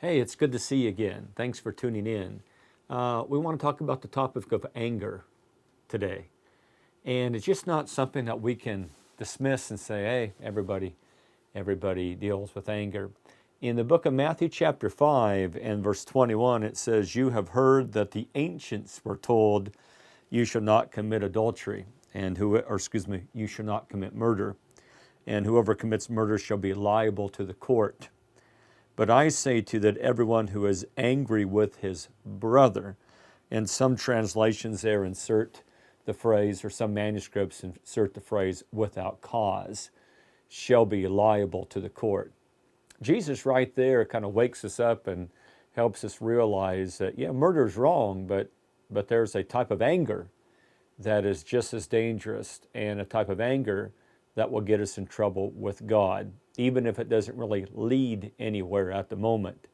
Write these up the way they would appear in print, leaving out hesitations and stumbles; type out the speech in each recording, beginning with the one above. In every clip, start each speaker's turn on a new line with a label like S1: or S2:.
S1: Hey, it's good to see you again. Thanks for tuning in. We want to talk about the topic of anger today. And it's just not something that we can dismiss and say, hey, everybody deals with anger. In the book of Matthew chapter 5 and verse 21, it says, you have heard that the ancients were told, you shall not commit adultery, you shall not commit murder, and whoever commits murder shall be liable to the court. But I say to you that everyone who is angry with his brother, and some translations there insert the phrase, or some manuscripts insert the phrase, without cause, shall be liable to the court. Jesus right there kind of wakes us up and helps us realize that, yeah, murder is wrong, but there's a type of anger that is just as dangerous, and a type of anger that will get us in trouble with God, even if it doesn't really lead anywhere at the moment.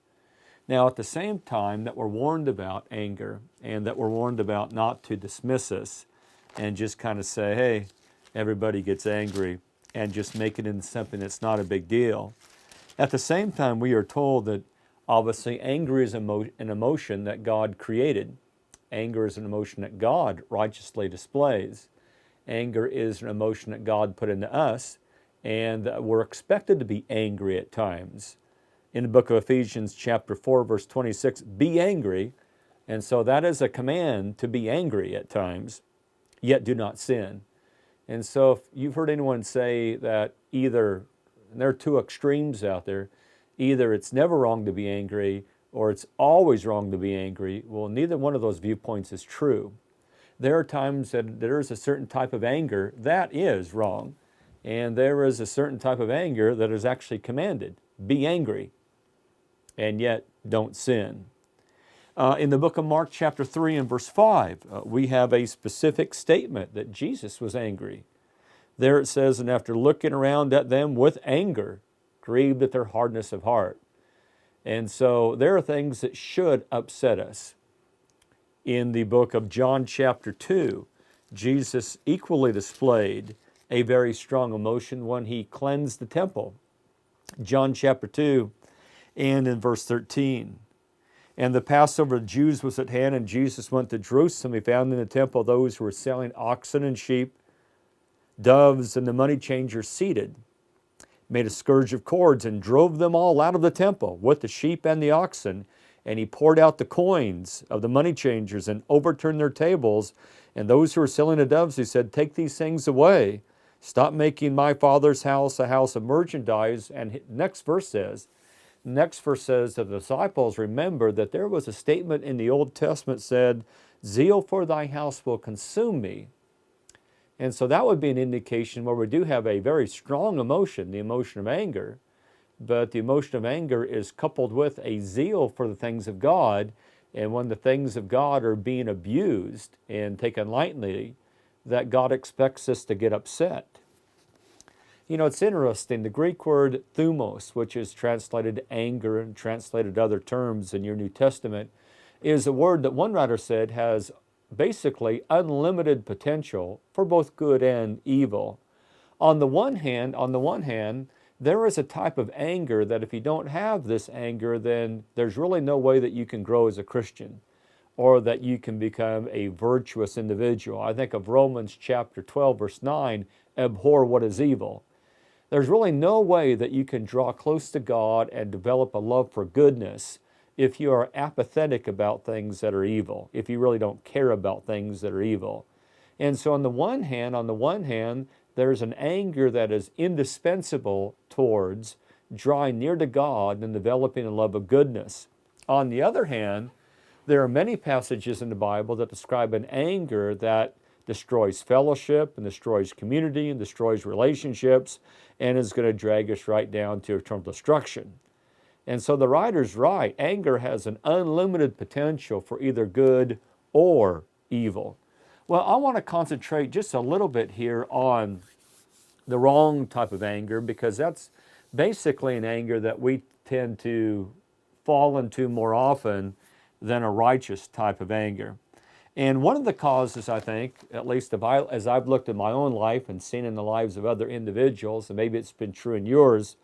S1: Now, at the same time that we're warned about anger, and that we're warned about not to dismiss us and just kind of say, hey, everybody gets angry, and just make it into something that's not a big deal. At the same time, we are told that obviously anger is an emotion that God created. Anger is an emotion that God righteously displays. Anger is an emotion that God put into us, and we're expected to be angry at times. In the book of Ephesians chapter 4, verse 26, be angry. And so that is a command to be angry at times, yet do not sin. And so if you've heard anyone say that either, and there are two extremes out there, either it's never wrong to be angry or it's always wrong to be angry, well, neither one of those viewpoints is true. There are times that there is a certain type of anger that is wrong, and there is a certain type of anger that is actually commanded. Be angry, and yet don't sin. In the book of Mark chapter 3 and verse 5, we have a specific statement that Jesus was angry. There it says, and after looking around at them with anger, grieved at their hardness of heart. And so there are things that should upset us. In the book of John chapter 2, Jesus equally displayed a very strong emotion when he cleansed the temple. John chapter 2 and in verse 13. And the Passover of the Jews was at hand, and Jesus went to Jerusalem. He found in the temple those who were selling oxen and sheep, doves, and the money changers seated. Made a scourge of cords and drove them all out of the temple with the sheep and the oxen. And he poured out the coins of the money changers and overturned their tables. And those who were selling the doves, he said, take these things away. Stop making my Father's house a house of merchandise. And next verse says, the disciples remembered that there was a statement in the Old Testament said, zeal for thy house will consume me. And so that would be an indication where we do have a very strong emotion, the emotion of anger. But the emotion of anger is coupled with a zeal for the things of God. And when the things of God are being abused and taken lightly, that God expects us to get upset. You know, it's interesting, the Greek word thumos, which is translated anger and translated other terms in your New Testament, is a word that one writer said has basically unlimited potential for both good and evil. On the one hand, there is a type of anger that if you don't have this anger, then there's really no way that you can grow as a Christian or that you can become a virtuous individual. I think of Romans chapter 12, verse 9, abhor what is evil. There's really no way that you can draw close to God and develop a love for goodness if you are apathetic about things that are evil, if you really don't care about things that are evil. And so on the one hand, there's an anger that is indispensable towards drawing near to God and developing a love of goodness. On the other hand, there are many passages in the Bible that describe an anger that destroys fellowship and destroys community and destroys relationships and is going to drag us right down to eternal destruction. And so the writer's right. Anger has an unlimited potential for either good or evil. Well, I want to concentrate just a little bit here on the wrong type of anger, because that's basically an anger that we tend to fall into more often than a righteous type of anger. And one of the causes, I think, at least as I've looked at my own life and seen in the lives of other individuals, and maybe it's been true in yours,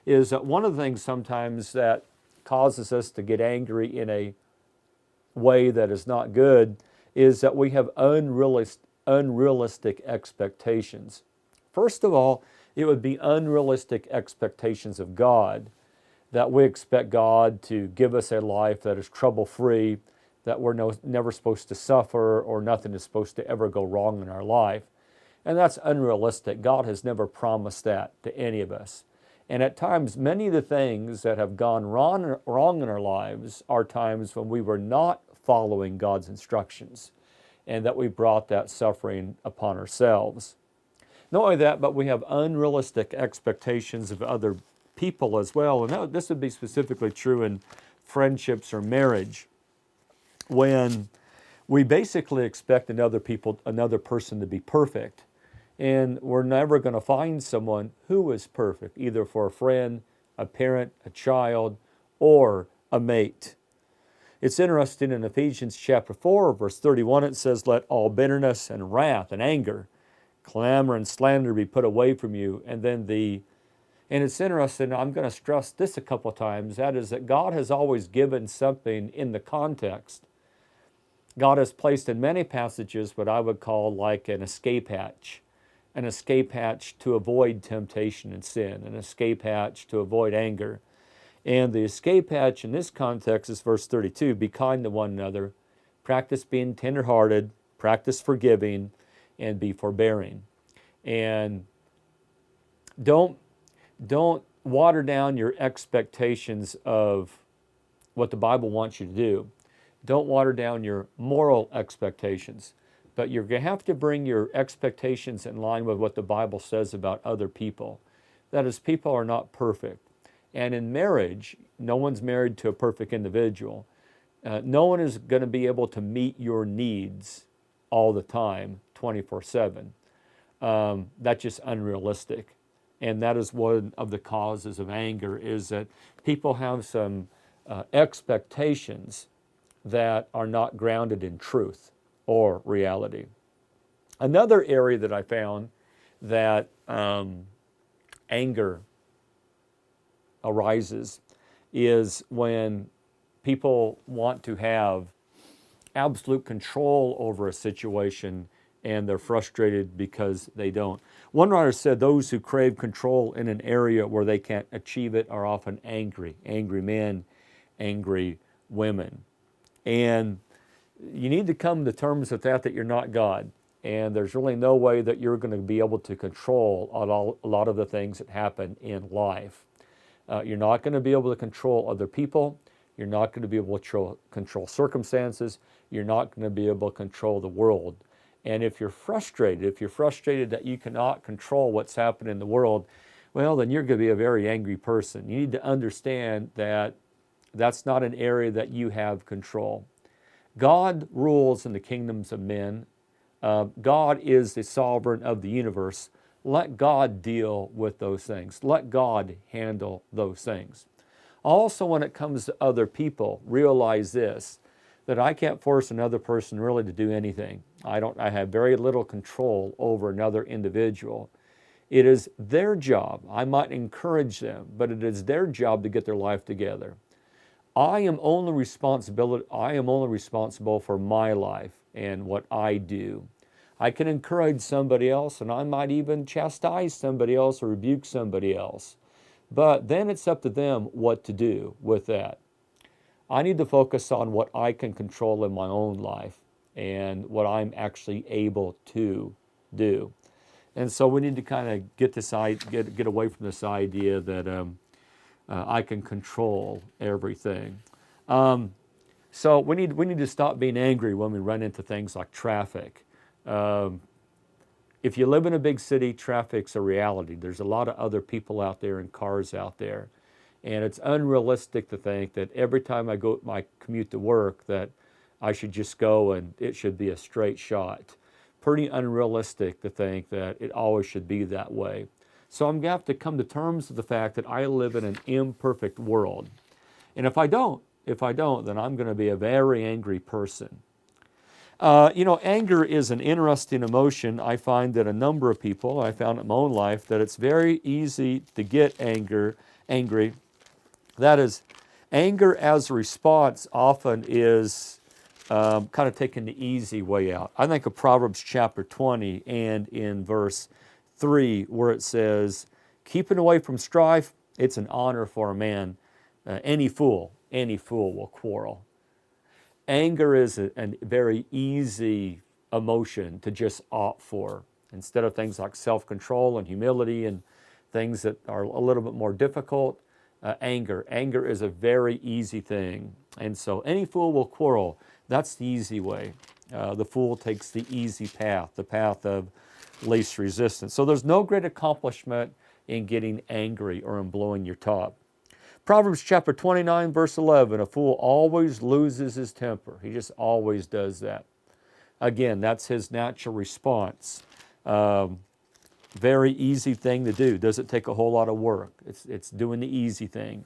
S1: is that one of the things sometimes that causes us to get angry in a way that is not good is that we have unrealistic expectations. First of all, it would be unrealistic expectations of God, that we expect God to give us a life that is trouble-free, that we're never supposed to suffer, or nothing is supposed to ever go wrong in our life. And that's unrealistic. God has never promised that to any of us. And at times, many of the things that have gone wrong in our lives are times when we were not following God's instructions, and that we brought that suffering upon ourselves. Not only that, but we have unrealistic expectations of other people as well. And this would be specifically true in friendships or marriage, when we basically expect another person to be perfect. And we're never going to find someone who is perfect, either for a friend, a parent, a child, or a mate. It's interesting in Ephesians chapter 4, verse 31, it says, "Let all bitterness and wrath and anger, clamor and slander be put away from you." And it's interesting, I'm going to stress this a couple of times, that is that God has always given something in the context. God has placed in many passages what I would call like an escape hatch to avoid temptation and sin, an escape hatch to avoid anger. And the escape hatch in this context is verse 32, "Be kind to one another, practice being tenderhearted, practice forgiving, and be forbearing." And don't water down your expectations of what the Bible wants you to do. Don't water down your moral expectations. But you're going to have to bring your expectations in line with what the Bible says about other people. That is, people are not perfect. And in marriage, no one's married to a perfect individual. No one is going to be able to meet your needs all the time, 24/7. That's just unrealistic. And that is one of the causes of anger, is that people have some expectations that are not grounded in truth or reality. Another area that I found that anger arises is when people want to have absolute control over a situation and they're frustrated because they don't. One writer said those who crave control in an area where they can't achieve it are often angry men, angry women. And you need to come to terms with that you're not God. And there's really no way that you're going to be able to control a lot of the things that happen in life. You're not going to be able to control other people. You're not going to be able to control circumstances. You're not going to be able to control the world. And if you're frustrated that you cannot control what's happening in the world, well, then you're going to be a very angry person. You need to understand that that's not an area that you have control. God rules in the kingdoms of men. God is the sovereign of the universe. Let God deal with those things. Let God handle those things. Also, when it comes to other people, realize this, that I can't force another person really to do anything. I have very little control over another individual. It is their job. I might encourage them, but it is their job to get their life together. I am only responsible for my life and what I do. I can encourage somebody else, and I might even chastise somebody else or rebuke somebody else. But then it's up to them what to do with that. I need to focus on what I can control in my own life and what I'm actually able to do. And so we need to kind of get away from this idea that I can control everything. So we need to stop being angry when we run into things like traffic. If you live in a big city, traffic's a reality. There's a lot of other people out there and cars out there. And it's unrealistic to think that every time I commute to work that I should just go and it should be a straight shot. Pretty unrealistic to think that it always should be that way. So I'm going to have to come to terms with the fact that I live in an imperfect world. And if I don't, then I'm going to be a very angry person. Anger is an interesting emotion. I find that a number of people, I found in my own life, that it's very easy to get angry. That is, Anger as a response often is kind of taking the easy way out. I think of Proverbs chapter 20 and in verse 3 where it says, keeping away from strife, it's an honor for a man. Any fool will quarrel. Anger is a very easy emotion to just opt for. Instead of things like self-control and humility and things that are a little bit more difficult, anger. Anger is a very easy thing. And so any fool will quarrel. That's the easy way. The fool takes the easy path, the path of least resistance. So there's no great accomplishment in getting angry or in blowing your top. Proverbs chapter 29, verse 11, a fool always loses his temper. He just always does that. Again, that's his natural response. Very easy thing to do. Doesn't take a whole lot of work. It's doing the easy thing.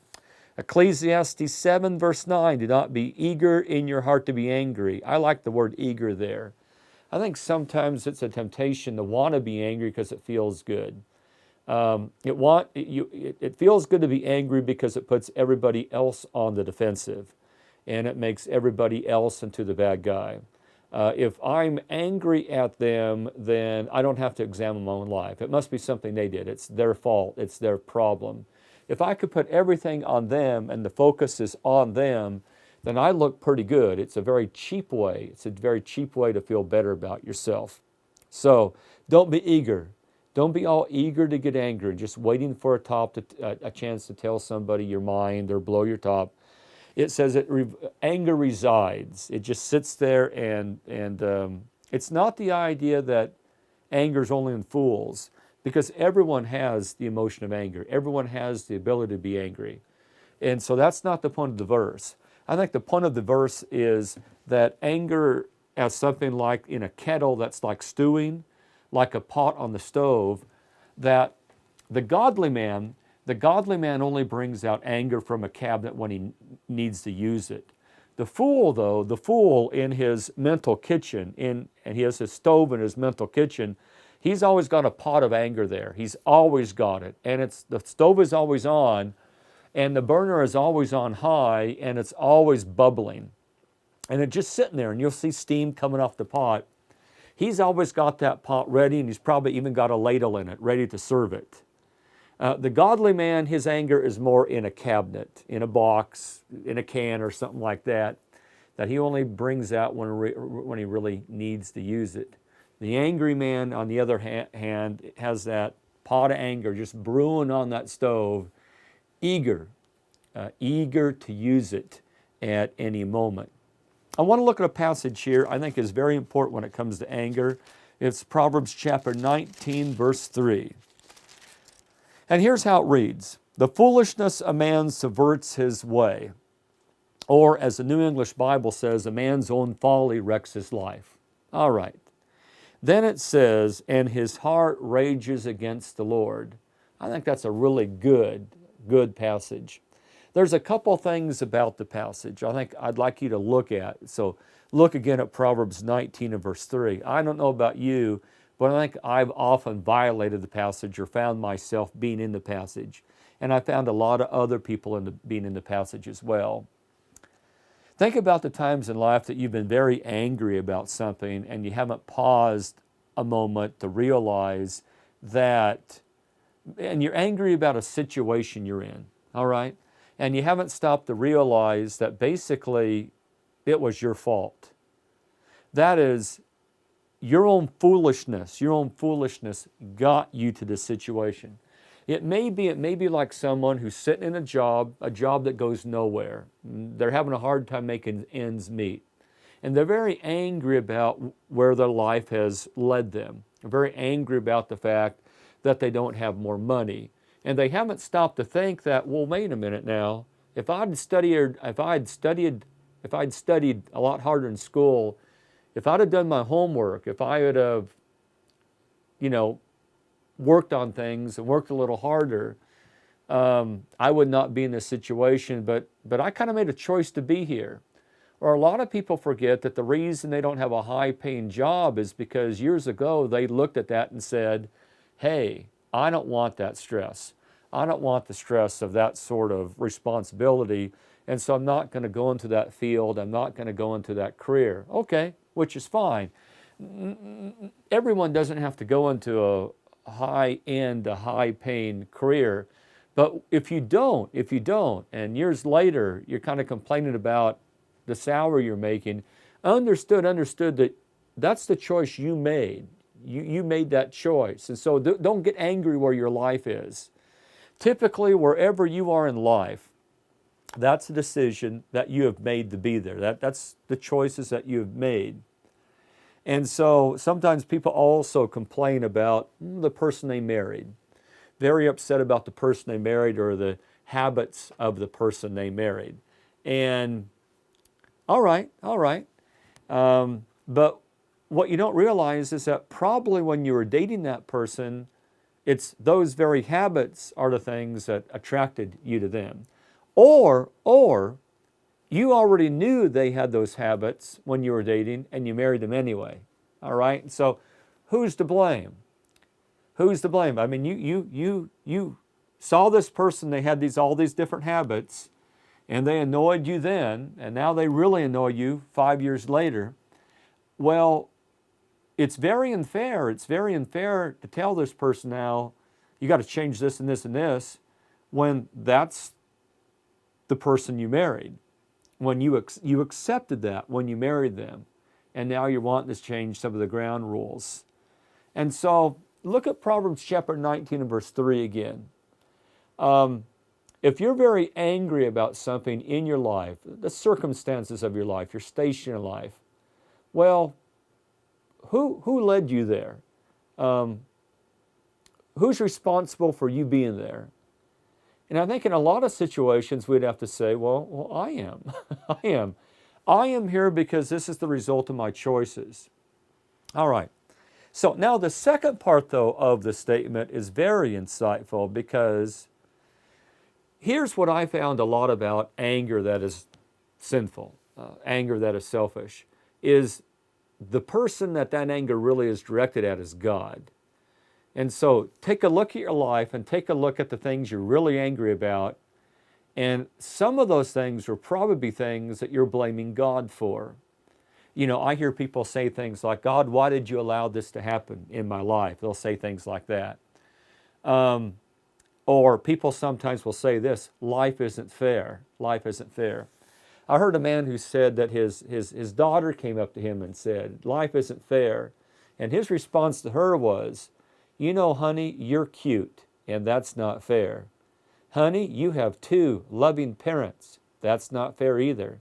S1: Ecclesiastes 7, verse 9, do not be eager in your heart to be angry. I like the word eager there. I think sometimes it's a temptation to want to be angry because it feels good. It feels good to be angry because it puts everybody else on the defensive and it makes everybody else into the bad guy. If I'm angry at them, then I don't have to examine my own life. It must be something they did. It's their fault. It's their problem. If I could put everything on them and the focus is on them, then I look pretty good. It's a very cheap way. It's a very cheap way to feel better about yourself. So don't be eager. Don't be all eager to get angry, just waiting for a chance to tell somebody your mind or blow your top. It says anger resides. It just sits there, and it's not the idea that anger is only in fools, because everyone has the emotion of anger. Everyone has the ability to be angry. And so that's not the point of the verse. I think the point of the verse is that anger as something like in a kettle that's like stewing, like a pot on the stove, that the godly man only brings out anger from a cabinet when he needs to use it. The fool in his mental kitchen, and he has his stove in his mental kitchen, he's always got a pot of anger there. He's always got it. And the stove is always on, and the burner is always on high, and it's always bubbling. And it's just sitting there, and you'll see steam coming off the pot. He's always got that pot ready, and he's probably even got a ladle in it, ready to serve it. The godly man, his anger is more in a cabinet, in a box, in a can or something like that he only brings out when he really needs to use it. The angry man, on the other hand, has that pot of anger just brewing on that stove, eager to use it at any moment. I want to look at a passage here I think is very important when it comes to anger. It's Proverbs chapter 19, verse 3. And here's how it reads. The foolishness of man subverts his way. Or as the New English Bible says, a man's own folly wrecks his life. All right. Then it says, and his heart rages against the Lord. I think that's a really good passage. There's a couple things about the passage I think I'd like you to look at. So look again at Proverbs 19 and verse 3. I don't know about you, but I think I've often violated the passage or found myself being in the passage. And I found a lot of other people being in the passage as well. Think about the times in life that you've been very angry about something and you haven't paused a moment to realize that, and you're angry about a situation you're in, all right? And you haven't stopped to realize that basically it was your fault. That is, your own foolishness got you to this situation. It may be like someone who's sitting in a job that goes nowhere. They're having a hard time making ends meet. And they're very angry about where their life has led them. They're very angry about the fact that they don't have more money. And they haven't stopped to think that, well, wait a minute now, if I'd studied a lot harder in school, if I'd have done my homework, if I would have, worked on things and worked a little harder, I would not be in this situation, but I kind of made a choice to be here. Or a lot of people forget that the reason they don't have a high-paying job is because years ago they looked at that and said, hey, I don't want that stress. I don't want the stress of that sort of responsibility, and so I'm not going to go into that field. I'm not going to go into that career. Okay, which is fine. Everyone doesn't have to go into a high-end, a high-paying career. But if you don't, and years later you're kind of complaining about the salary you're making, understood that that's the choice you made. You made that choice. And so don't get angry where your life is. Typically, wherever you are in life, that's a decision that you have made to be there. That's the choices that you have made. And so sometimes people also complain about the person they married. Very upset about the person they married or the habits of the person they married. And all right. But what you don't realize is that probably when you were dating that person, it's those very habits are the things that attracted you to them. Or you already knew they had those habits when you were dating and you married them anyway. All right? So who's to blame? Who's to blame? I mean, you saw this person, they had all these different habits, and they annoyed you then, and now they really annoy you 5 years later. Well, it's very unfair. It's very unfair to tell this person now, you got to change this and this and this, when that's the person you married. When you accepted that when you married them, and now you're wanting to change some of the ground rules. And so look at Proverbs chapter 19 and verse 3 again. If you're very angry about something in your life, the circumstances of your life, your station in life, well, who led you there? Who's responsible for you being there? And I think in a lot of situations we'd have to say, well, I am. I am here because this is the result of my choices. All right. So now the second part, though, of the statement is very insightful, because here's what I found a lot about anger that is sinful, anger that is selfish, is the person that anger really is directed at is God. And so take a look at your life and take a look at the things you're really angry about. And some of those things will probably be things that you're blaming God for. You know, I hear people say things like, God, why did you allow this to happen in my life? They'll say things like that. Or people sometimes will say this, life isn't fair. Life isn't fair. I heard a man who said that his daughter came up to him and said, life isn't fair. And his response to her was, you know, honey, you're cute, and that's not fair. Honey, you have 2 loving parents. That's not fair either.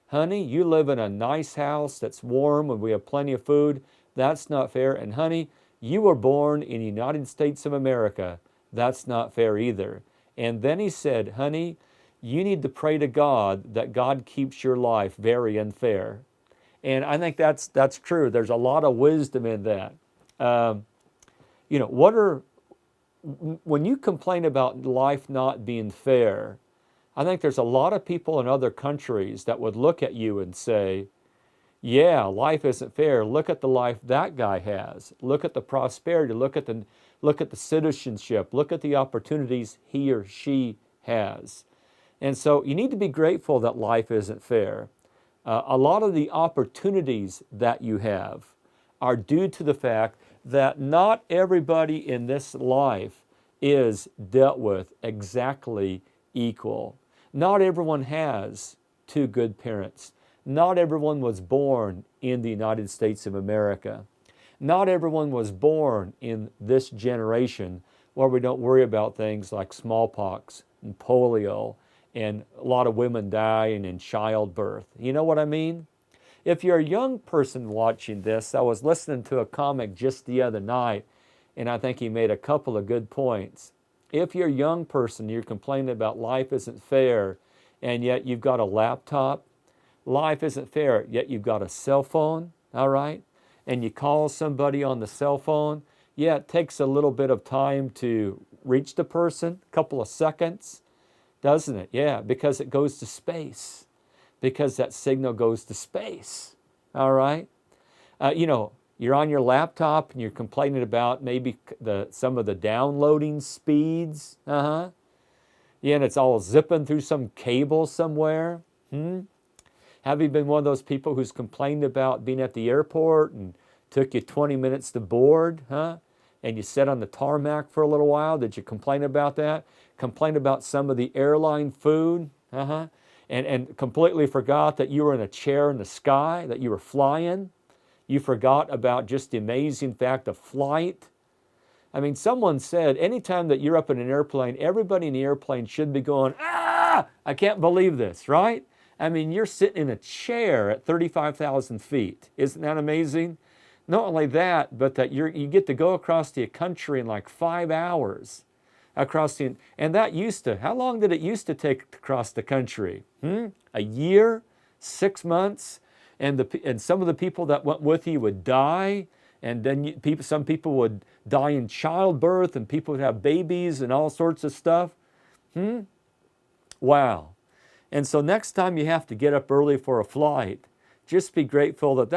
S1: Honey, you live in a nice house that's warm and we have plenty of food. That's not fair. And honey, you were born in the United States of America. That's not fair either. And then he said, honey, you need to pray to God that God keeps your life very unfair. And I think that's true. There's a lot of wisdom in that. When you complain about life not being fair, I think there's a lot of people in other countries that would look at you and say, yeah, life isn't fair. Look at the life that guy has. Look at the prosperity. Look at the citizenship. Look at the opportunities he or she has. And so you need to be grateful that life isn't fair. A lot of the opportunities that you have are due to the fact that not everybody in this life is dealt with exactly equal. Not everyone has 2 good parents. Not everyone was born in the United States of America. Not everyone was born in this generation where we don't worry about things like smallpox and polio and a lot of women dying in childbirth. You know what I mean? If you're a young person watching this, I was listening to a comic just the other night, and I think he made a couple of good points. If you're a young person, you're complaining about life isn't fair, and yet you've got a laptop. Life isn't fair, yet you've got a cell phone, all right? And you call somebody on the cell phone. Yeah, it takes a little bit of time to reach the person, a couple of seconds, doesn't it? Yeah, because it goes to space. Because that signal goes to space, all right? You're on your laptop and you're complaining about maybe some of the downloading speeds. Yeah, and it's all zipping through some cable somewhere. Have you been one of those people who's complained about being at the airport and took you 20 minutes to board, huh? And you sat on the tarmac for a little while? Did you complain about that? Complain about some of the airline food? And completely forgot that you were in a chair in the sky, that you were flying? You forgot about just the amazing fact of flight? I mean, someone said anytime that you're up in an airplane, everybody in the airplane should be going, ah, I can't believe this, right? I mean, you're sitting in a chair at 35,000 feet. Isn't that amazing? Not only that, but that you get to go across the country in like 5 hours. And that used to, how long did it used to take to cross the country? A year? 6 months? And some of the people that went with you would die. And then some people would die in childbirth, and people would have babies and all sorts of stuff. Wow. And so next time you have to get up early for a flight, just be grateful that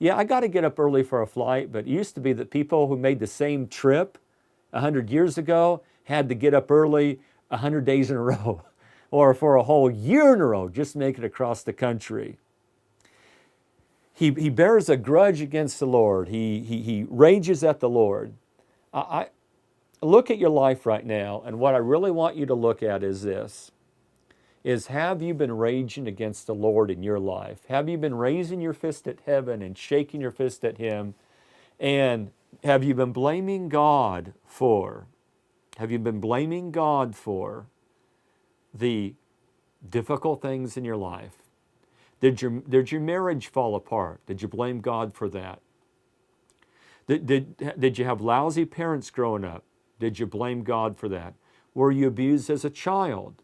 S1: I got to get up early for a flight, but it used to be that people who made the same trip 100 years ago had to get up early 100 days in a row or for a whole year in a row just to make it across the country. He bears a grudge against the Lord. He rages at the Lord. I look at your life right now, and what I really want you to look at is this, is have you been raging against the Lord in your life? Have you been raising your fist at heaven and shaking your fist at Him? And have you been blaming God for the difficult things in your life? Did your marriage fall apart? Did you blame God for that? Did you have lousy parents growing up? Did you blame God for that? Were you abused as a child?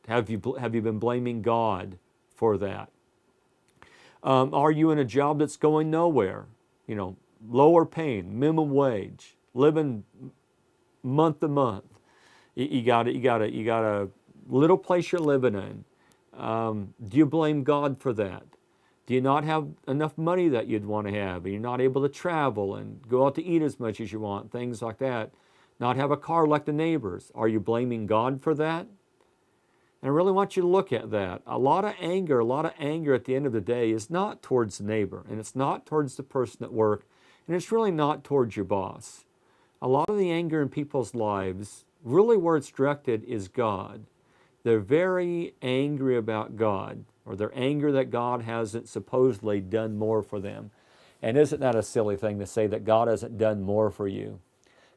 S1: Have you been blaming God for that? Are you in a job that's going nowhere? Lower paying, minimum wage, living month to month. You got a little place you're living in. Do you blame God for that? Do you not have enough money that you'd want to have? And you're not able to travel and go out to eat as much as you want, things like that. Not have a car like the neighbors. Are you blaming God for that? And I really want you to look at that. A lot of anger at the end of the day is not towards the neighbor, and it's not towards the person at work, and it's really not towards your boss. A lot of the anger in people's lives, really where it's directed is God. They're very angry about God, or they're angry that God hasn't supposedly done more for them. And isn't that a silly thing to say that God hasn't done more for you?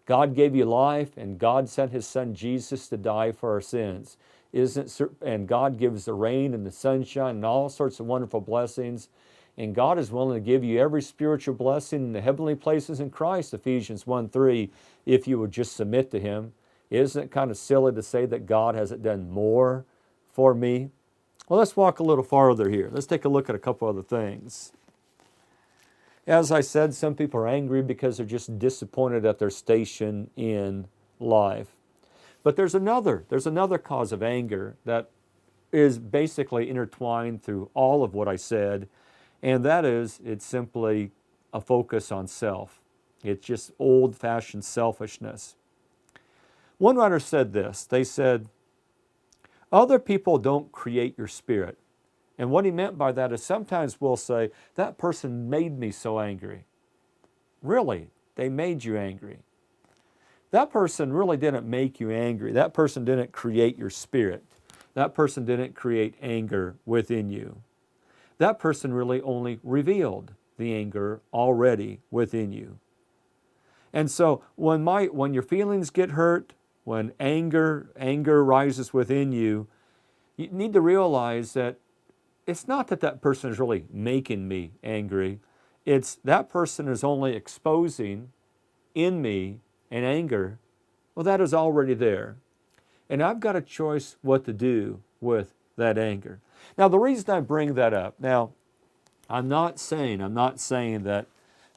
S1: God gave you life, and God sent His Son Jesus to die for our sins. And God gives the rain and the sunshine and all sorts of wonderful blessings. And God is willing to give you every spiritual blessing in the heavenly places in Christ, Ephesians 1:3, if you would just submit to Him. Isn't it kind of silly to say that God hasn't done more for me? Well, let's walk a little farther here. Let's take a look at a couple other things. As I said, some people are angry because they're just disappointed at their station in life. But there's another cause of anger that is basically intertwined through all of what I said, and that is it's simply a focus on self. It's just old-fashioned selfishness. One writer said this. They said, other people don't create your spirit. And what he meant by that is sometimes we'll say, that person made me so angry. Really, they made you angry. That person really didn't make you angry. That person didn't create your spirit. That person didn't create anger within you. That person really only revealed the anger already within you. And so when your feelings get hurt, when anger rises within you, you need to realize that it's not that person is really making me angry. It's that person is only exposing in me an anger, well, that is already there. And I've got a choice what to do with that anger. Now, the reason I bring that up, now, I'm not saying that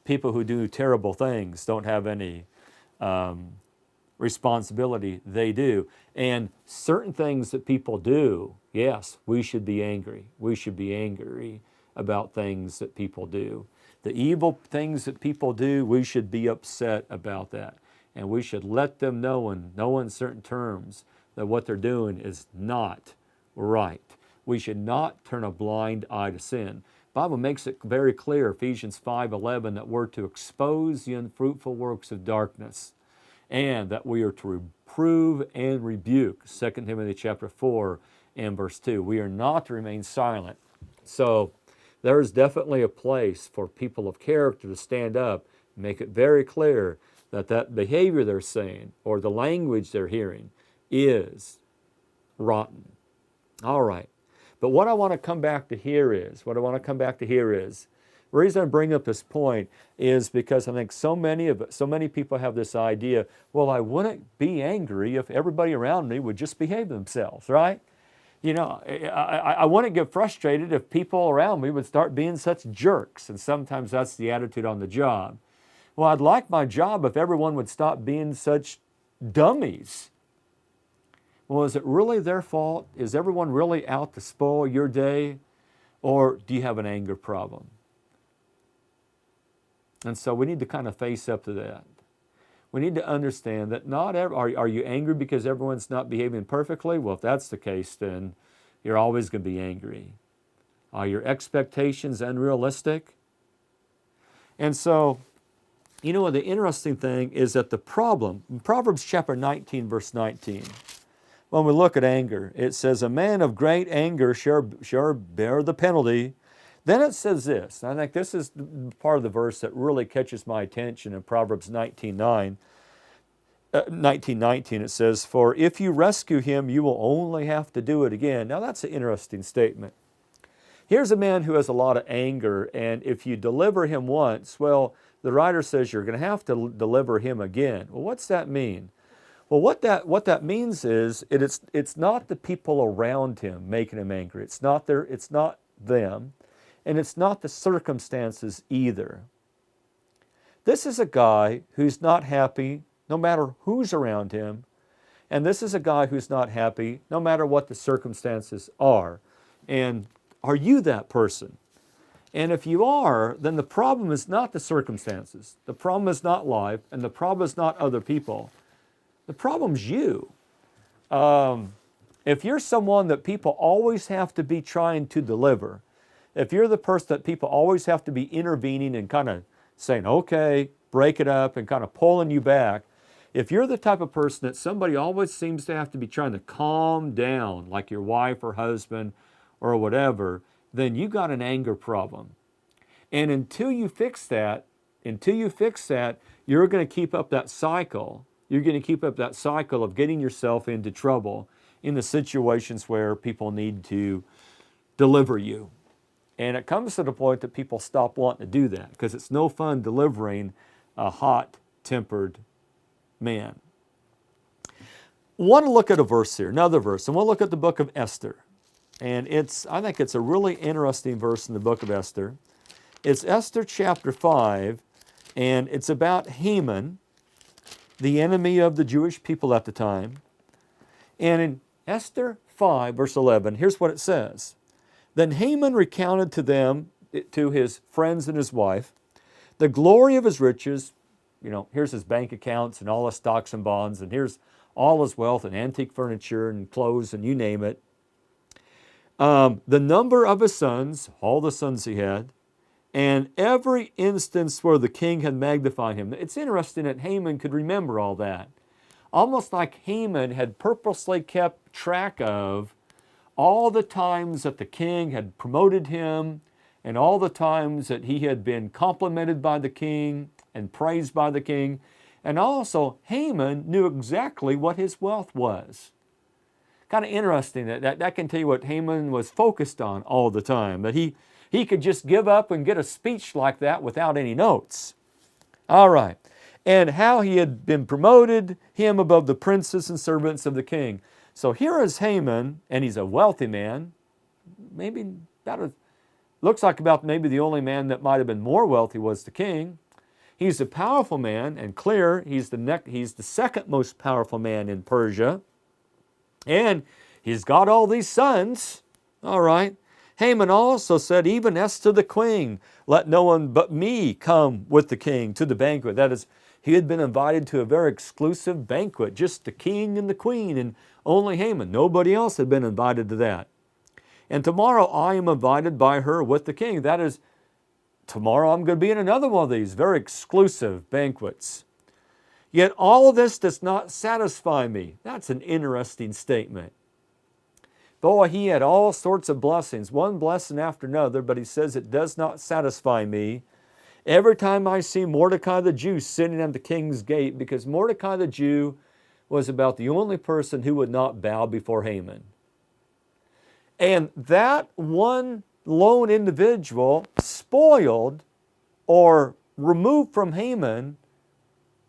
S1: people who do terrible things don't have any responsibility. They do. And certain things that people do, yes, we should be angry. We should be angry about things that people do. The evil things that people do, we should be upset about that. And we should let them know in no uncertain terms that what they're doing is not right. We should not turn a blind eye to sin. The Bible makes it very clear, Ephesians 5:11, that we're to expose the unfruitful works of darkness and that we are to reprove and rebuke, 2 Timothy chapter 4 and verse 2. We are not to remain silent. So there's definitely a place for people of character to stand up and make it very clear that that behavior they're saying or the language they're hearing is rotten. All right. But what I want to come back to here is, the reason I bring up this point is because I think so many people have this idea, well, I wouldn't be angry if everybody around me would just behave themselves, right? You know, I wouldn't get frustrated if people around me would start being such jerks, and sometimes that's the attitude on the job. Well, I'd like my job if everyone would stop being such dummies. Well, is it really their fault? Is everyone really out to spoil your day? Or do you have an anger problem? And so we need to kind of face up to that. We need to understand that are you angry because everyone's not behaving perfectly? Well, if that's the case, then you're always going to be angry. Are your expectations unrealistic? And so, you know, the interesting thing is that the problem, in Proverbs chapter 19, verse 19, when we look at anger, it says, a man of great anger shall bear the penalty. Then it says this, and I think this is part of the verse that really catches my attention in Proverbs 19:19. It says, for if you rescue him, you will only have to do it again. Now that's an interesting statement. Here's a man who has a lot of anger, and if you deliver him once, well, the writer says you're going to have to deliver him again. Well, what's that mean? Well, what that means is it's not the people around him making him angry. It's not them, and it's not the circumstances either. This is a guy who's not happy no matter who's around him, and this is a guy who's not happy no matter what the circumstances are. And are you that person? And if you are, then the problem is not the circumstances. The problem is not life, and the problem is not other people. The problem's you. If you're someone that people always have to be trying to deliver, if you're the person that people always have to be intervening and kind of saying, okay, break it up and kind of pulling you back, if you're the type of person that somebody always seems to have to be trying to calm down, like your wife or husband or whatever, then you got an anger problem. And until you fix that, you're going to keep up that cycle. You're going to keep up that cycle of getting yourself into trouble in the situations where people need to deliver you. And it comes to the point that people stop wanting to do that because it's no fun delivering a hot-tempered man. I want to look at a verse here, another verse, and we'll look at the book of Esther. And I think it's a really interesting verse in the book of Esther. It's Esther chapter 5, and it's about Haman, the enemy of the Jewish people at the time. And in Esther 5, verse 11, here's what it says. Then Haman recounted to them, to his friends and his wife, the glory of his riches. You know, here's his bank accounts and all his stocks and bonds, and here's all his wealth and antique furniture and clothes and you name it. The number of his sons, all the sons he had, and every instance where the king had magnified him. It's interesting that Haman could remember all that. Almost like Haman had purposely kept track of all the times that the king had promoted him and all the times that he had been complimented by the king and praised by the king. And also, Haman knew exactly what his wealth was. Kind of interesting that can tell you what Haman was focused on all the time, that he could just give up and get a speech like that without any notes. All right. And how he had been promoted, him above the princes and servants of the king. So here is Haman, and he's a wealthy man, looks like about maybe the only man that might have been more wealthy was the king. He's a powerful man, and clear, he's the second most powerful man in Persia. And he's got all these sons. All right. Haman also said, even as to the queen, let no one but me come with the king to the banquet. That is, He had been invited to a very exclusive banquet, just the king and the queen and only Haman. Nobody else had been invited to that. And tomorrow I am invited by her with the king. That is, tomorrow I'm going to be in another one of these very exclusive banquets. Yet all of this does not satisfy me. That's an interesting statement. Boy, he had all sorts of blessings, one blessing after another, but he says it does not satisfy me. Every time I see Mordecai the Jew sitting at the king's gate, because Mordecai the Jew was about the only person who would not bow before Haman. And that one lone individual spoiled or removed from Haman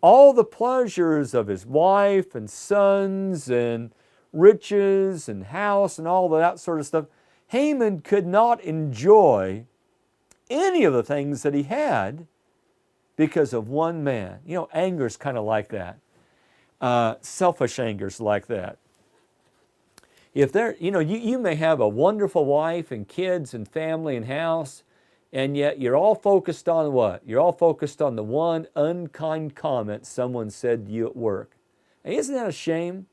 S1: all the pleasures of his wife and sons and riches and house and all of that sort of stuff. Haman could not enjoy any of the things that he had because of one man. You know, anger's kind of like that. Selfish anger's like that. If there, you may have a wonderful wife and kids and family and house, and yet you're all focused on what? You're all focused on the one unkind comment someone said to you at work. And isn't that a shame?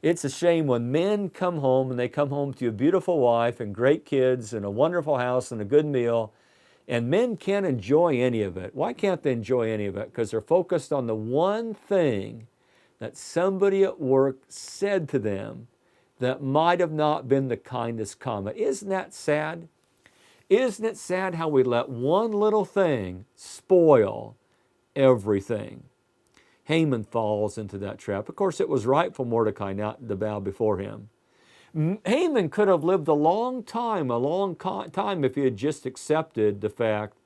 S1: It's a shame when men come home and they come home to a beautiful wife and great kids and a wonderful house and a good meal, and men can't enjoy any of it. Why can't they enjoy any of it? Because they're focused on the one thing that somebody at work said to them that might have not been the kindest comment. Isn't that sad? Isn't it sad how we let one little thing spoil everything? Haman falls into that trap. Of course, it was right for Mordecai not to bow before him. Haman could have lived a long time if he had just accepted the fact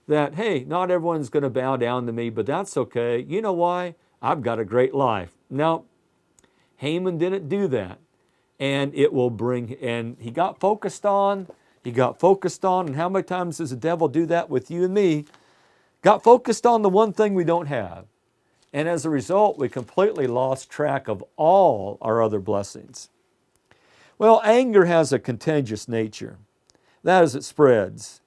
S1: that, hey, not everyone's going to bow down to me, but that's okay. You know why? I've got a great life. No, Haman didn't do that. And he got focused on, and how many times does the devil do that with you and me? Got focused on the one thing we don't have. And as a result, we completely lost track of all our other blessings. Well, anger has a contagious nature. That is, it spreads.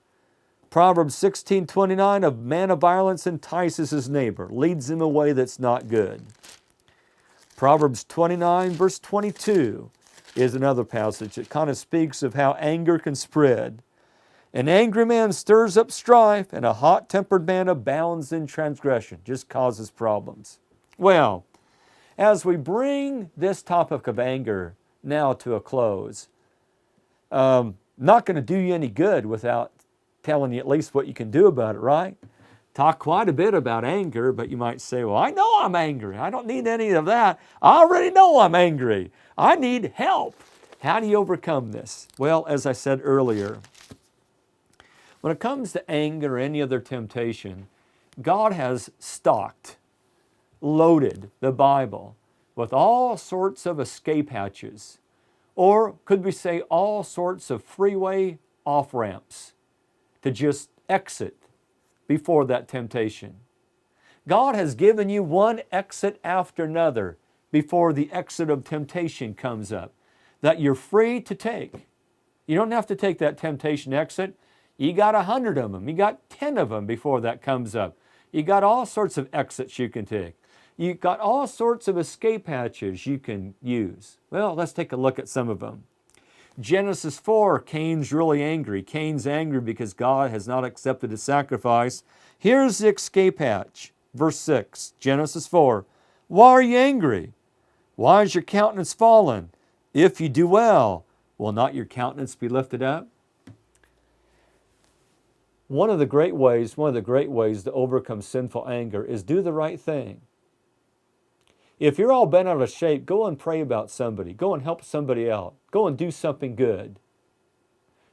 S1: Proverbs 16:29, a man of violence entices his neighbor, leads him a way that's not good. Proverbs 29, verse 22 is another passage that kind of speaks of how anger can spread. An angry man stirs up strife, and a hot-tempered man abounds in transgression, just causes problems. Well, as we bring this topic of anger now to a close, not going to do you any good without telling you at least what you can do about it, right? Talk quite a bit about anger, but you might say, well, I know I'm angry. I don't need any of that. I already know I'm angry. I need help. How do you overcome this? Well, as I said earlier, when it comes to anger or any other temptation, God has stocked, loaded the Bible with all sorts of escape hatches, or could we say all sorts of freeway off-ramps to just exit before that temptation. God has given you one exit after another before the exit of temptation comes up that you're free to take. You don't have to take that temptation exit. You got 100 of them. You got 10 of them before that comes up. You got all sorts of exits you can take. You got all sorts of escape hatches you can use. Well, let's take a look at some of them. Genesis 4, Cain's really angry. Cain's angry because God has not accepted his sacrifice. Here's the escape hatch. Verse 6, Genesis 4. Why are you angry? Why is your countenance fallen? If you do well, will not your countenance be lifted up? One of the great ways to overcome sinful anger is do the right thing. If you're all bent out of shape, go and pray about somebody. Go and help somebody out. Go and do something good.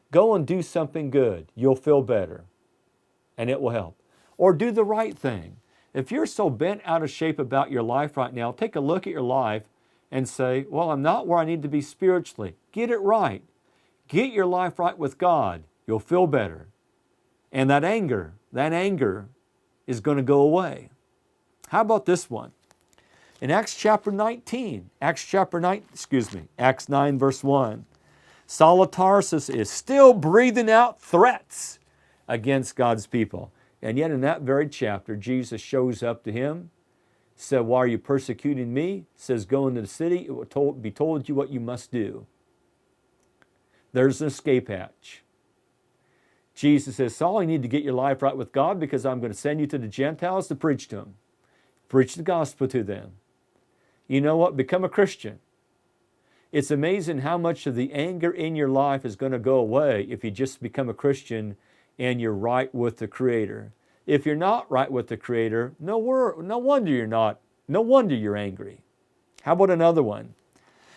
S1: Go and do something good. You'll feel better, and it will help. Or do the right thing. If you're so bent out of shape about your life right now, take a look at your life and say, well, I'm not where I need to be spiritually. Get it right. Get your life right with God. You'll feel better. And that anger is going to go away. How about this one? In Acts 9 verse 1, Saul of Tarsus is still breathing out threats against God's people. And yet in that very chapter, Jesus shows up to him Said, why are you persecuting me? Says, go into the city. It will be told you what you must do. There's an escape hatch. Jesus says, Saul, you need to get your life right with God because I'm going to send you to the Gentiles to preach to them. Preach the gospel to them. You know what? Become a Christian. It's amazing how much of the anger in your life is going to go away if you just become a Christian and you're right with the Creator. If you're not right with the Creator, no wonder you're not. No wonder you're angry. How about another one?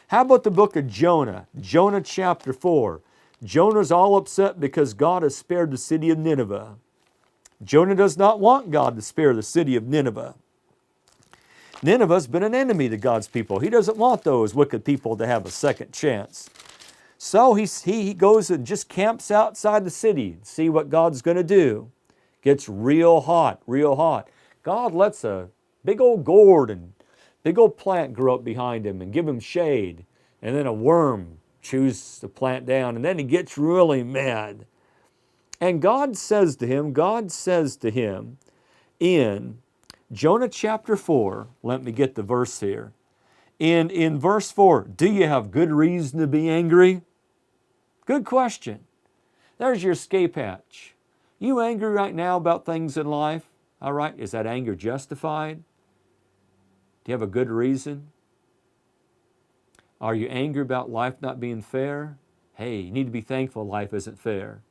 S1: How about the book of Jonah? Jonah chapter 4. Jonah's all upset because God has spared the city of Nineveh. Jonah does not want God to spare the city of Nineveh. Nineveh's been an enemy to God's people. He doesn't want those wicked people to have a second chance. So he goes and just camps outside the city to see what God's going to do. Gets real hot, real hot. God lets a big old gourd and big old plant grow up behind him and give him shade. And then a worm chews the plant down, and then he gets really mad. And God says to him in Jonah chapter 4, let me get the verse here. In verse 4, do you have good reason to be angry? Good question. There's your escape hatch. You angry right now about things in life? All right, is that anger justified? Do you have a good reason? Are you angry about life not being fair? Hey, you need to be thankful life isn't fair.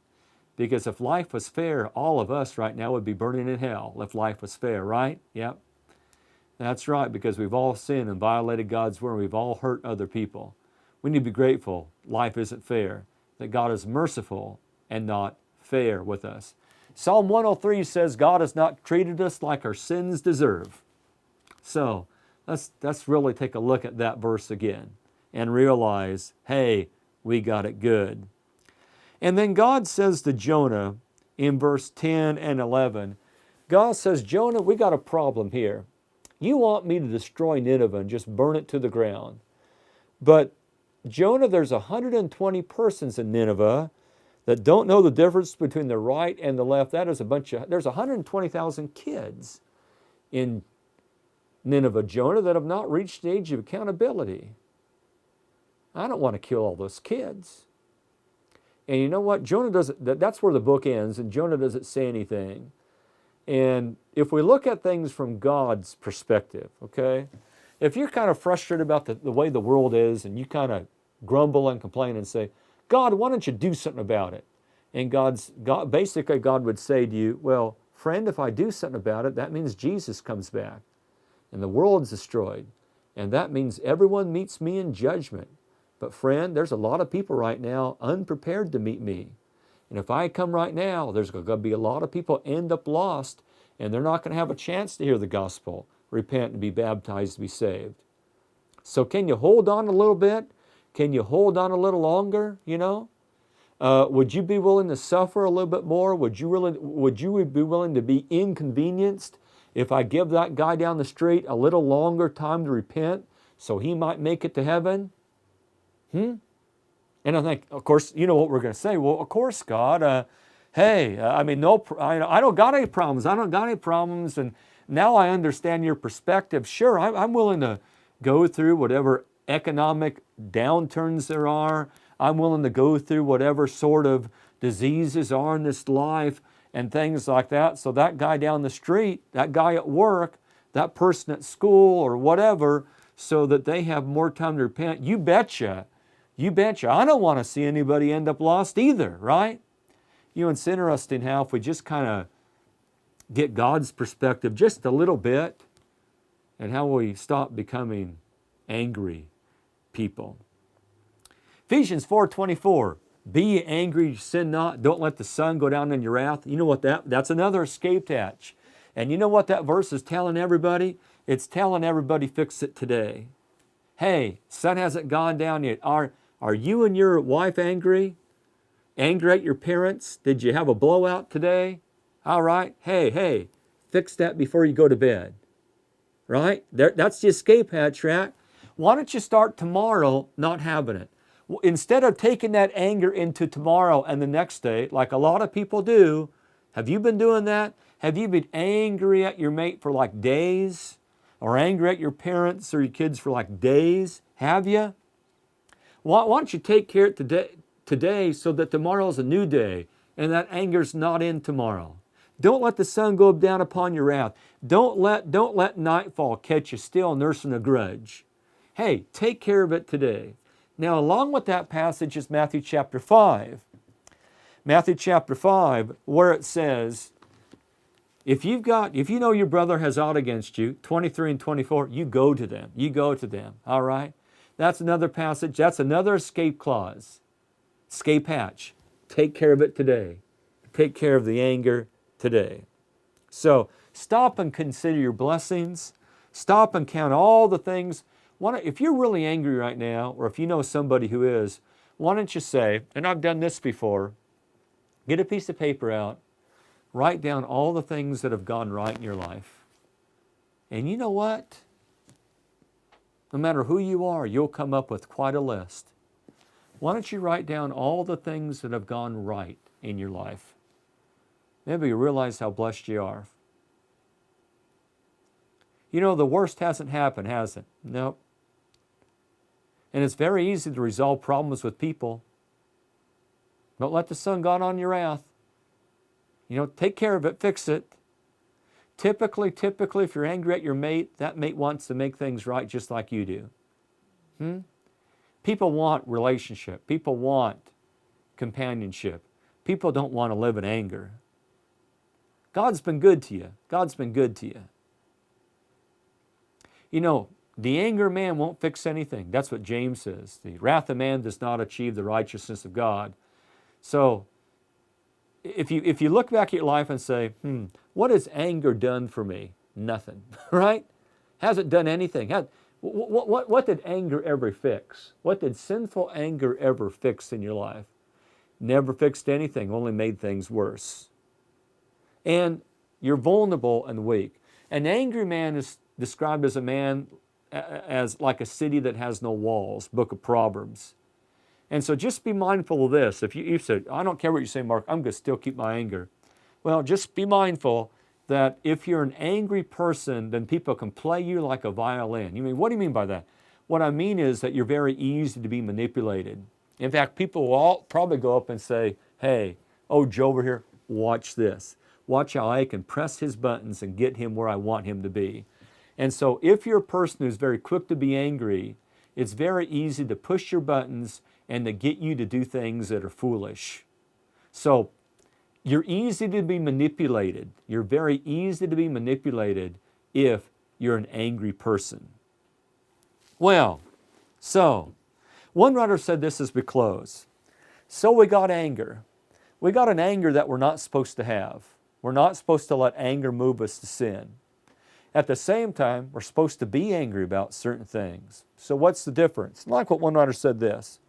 S1: Because if life was fair, all of us right now would be burning in hell if life was fair, right? Yep. That's right, because we've all sinned and violated God's word. We've all hurt other people. We need to be grateful life isn't fair, that God is merciful and not fair with us. Psalm 103 says God has not treated us like our sins deserve. So let's really take a look at that verse again and realize, hey, we got it good. And then God says to Jonah in verse 10 and 11, God says, Jonah, we got a problem here. You want me to destroy Nineveh and just burn it to the ground. But Jonah, there's 120 persons in Nineveh that don't know the difference between the right and the left. That is there's 120,000 kids in Nineveh, Jonah, that have not reached the age of accountability. I don't want to kill all those kids. And you know what? Jonah doesn't, that's where the book ends, and Jonah doesn't say anything. And if we look at things from God's perspective, okay, if you're kind of frustrated about the way the world is, and you kind of grumble and complain and say, God, why don't you do something about it? And basically God would say to you, well, friend, if I do something about it, that means Jesus comes back and the world's destroyed. And that means everyone meets me in judgment. But friend, there's a lot of people right now unprepared to meet me. And if I come right now, there's going to be a lot of people end up lost, and they're not going to have a chance to hear the gospel, repent and be baptized to be saved. So can you hold on a little bit? Can you hold on a little longer, you know? Would you be willing to suffer a little bit more? Would you be willing to be inconvenienced if I give that guy down the street a little longer time to repent so he might make it to heaven? And I think, of course, you know what we're going to say. Well, of course, God, I don't got any problems. I don't got any problems. And now I understand your perspective. Sure, I'm willing to go through whatever economic downturns there are. I'm willing to go through whatever sort of diseases are in this life and things like that. So that guy down the street, that guy at work, that person at school or whatever, so that they have more time to repent. You betcha. You betcha. I don't want to see anybody end up lost either, right? You know, it's interesting how if we just kind of get God's perspective just a little bit, and how we stop becoming angry people. Ephesians 4:24, be ye angry, sin not, don't let the sun go down in your wrath. You know what that's another escape hatch. And you know what that verse is telling everybody? It's telling everybody fix it today. Hey, sun hasn't gone down yet. Are you and your wife angry? Angry at your parents? Did you have a blowout today? All right. Hey, fix that before you go to bed. Right? That's the escape hatch, right? Why don't you start tomorrow not having it? Instead of taking that anger into tomorrow and the next day, like a lot of people do, have you been doing that? Have you been angry at your mate for like days? or angry at your parents or your kids for like days? Have you? Why don't you take care of today so that tomorrow's a new day and that anger's not in tomorrow? Don't let the sun go down upon your wrath. Don't let nightfall catch you still nursing a grudge. Hey, take care of it today. Now, along with that passage is Matthew chapter 5. Matthew chapter 5, where it says, if you know your brother has ought against you, 23 and 24, you go to them. You go to them, all right? That's another passage. That's another escape clause. Escape hatch. Take care of it today. Take care of the anger today. So stop and consider your blessings. Stop and count all the things. If you're really angry right now, or if you know somebody who is, why don't you say, and I've done this before, get a piece of paper out, write down all the things that have gone right in your life. And you know what? No matter who you are, you'll come up with quite a list. Why don't you write down all the things that have gone right in your life? Maybe you realize how blessed you are. You know, the worst hasn't happened, has it? Nope. And it's very easy to resolve problems with people. Don't let the sun go on your wrath. You know, take care of it, fix it. Typically, if you're angry at your mate, that mate wants to make things right just like you do. People want relationship. People want companionship. People don't want to live in anger. God's been good to you. God's been good to you. You know, the anger of man won't fix anything. That's what James says. The wrath of man does not achieve the righteousness of God. So, if you look back at your life and say, what has anger done for me? Nothing, right? Hasn't done anything. What did anger ever fix? What did sinful anger ever fix in your life? Never fixed anything, only made things worse. And you're vulnerable and weak. An angry man is described as a man as like a city that has no walls, Book of Proverbs. And so just be mindful of this. If you said, I don't care what you say, Mark, I'm going to still keep my anger. Well, just be mindful that if you're an angry person, then people can play you like a violin. You mean, what do you mean by that? What I mean is that you're very easy to be manipulated. In fact, people will all probably go up and say, hey, Joe over here, watch this. Watch how I can press his buttons and get him where I want him to be. And so if you're a person who's very quick to be angry, it's very easy to push your buttons and to get you to do things that are foolish. So you're easy to be manipulated. You're very easy to be manipulated if you're an angry person. Well, so one writer said this as we close. So we got anger. We got an anger that we're not supposed to have. We're not supposed to let anger move us to sin. At the same time, we're supposed to be angry about certain things. So what's the difference? Like what one writer said this.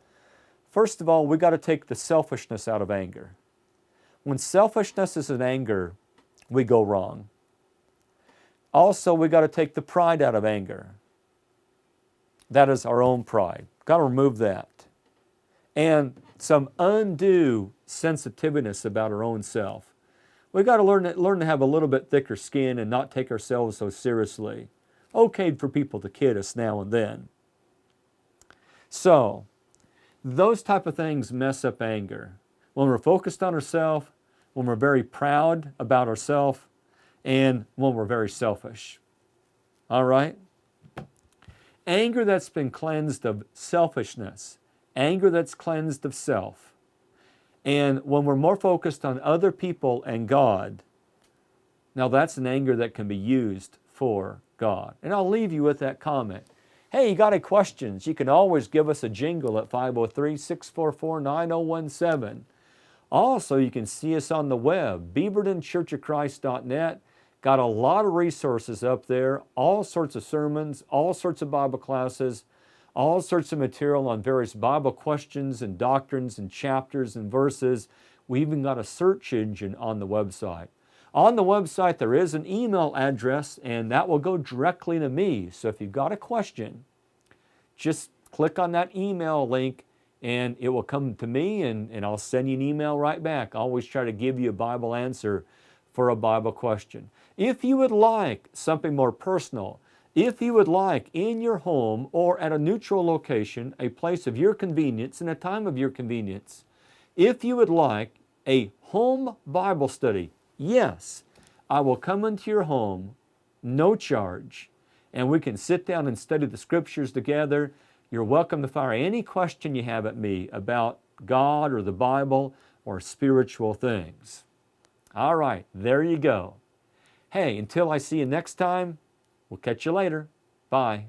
S1: First of all, we got to take the selfishness out of anger. When selfishness is in anger, we go wrong. Also, we got to take the pride out of anger. That is our own pride. Got to remove that. And some undue sensitiveness about our own self. We've got to learn to have a little bit thicker skin and not take ourselves so seriously. Okay for people to kid us now and then. So, those type of things mess up anger. When we're focused on ourselves, when we're very proud about ourselves, and when we're very selfish. All right? Anger that's been cleansed of selfishness. Anger that's cleansed of self. And when we're more focused on other people and God, now that's an anger that can be used for God. And I'll leave you with that comment. Hey, you got any questions? You can always give us a jingle at 503-644-9017. Also, you can see us on the web, beavertonchurchofchrist.net. Got a lot of resources up there, all sorts of sermons, all sorts of Bible classes, all sorts of material on various Bible questions and doctrines and chapters and verses. We even got a search engine on the website. On the website, there is an email address, and that will go directly to me. So if you've got a question, just click on that email link, and it will come to me, and I'll send you an email right back. I always try to give you a Bible answer for a Bible question. If you would like something more personal, If you would like in your home or at a neutral location, a place of your convenience and a time of your convenience, if you would like a home Bible study, yes, I will come into your home, no charge, and we can sit down and study the Scriptures together. You're welcome to fire any question you have at me about God or the Bible or spiritual things. All right, there you go. Hey, until I see you next time, we'll catch you later. Bye.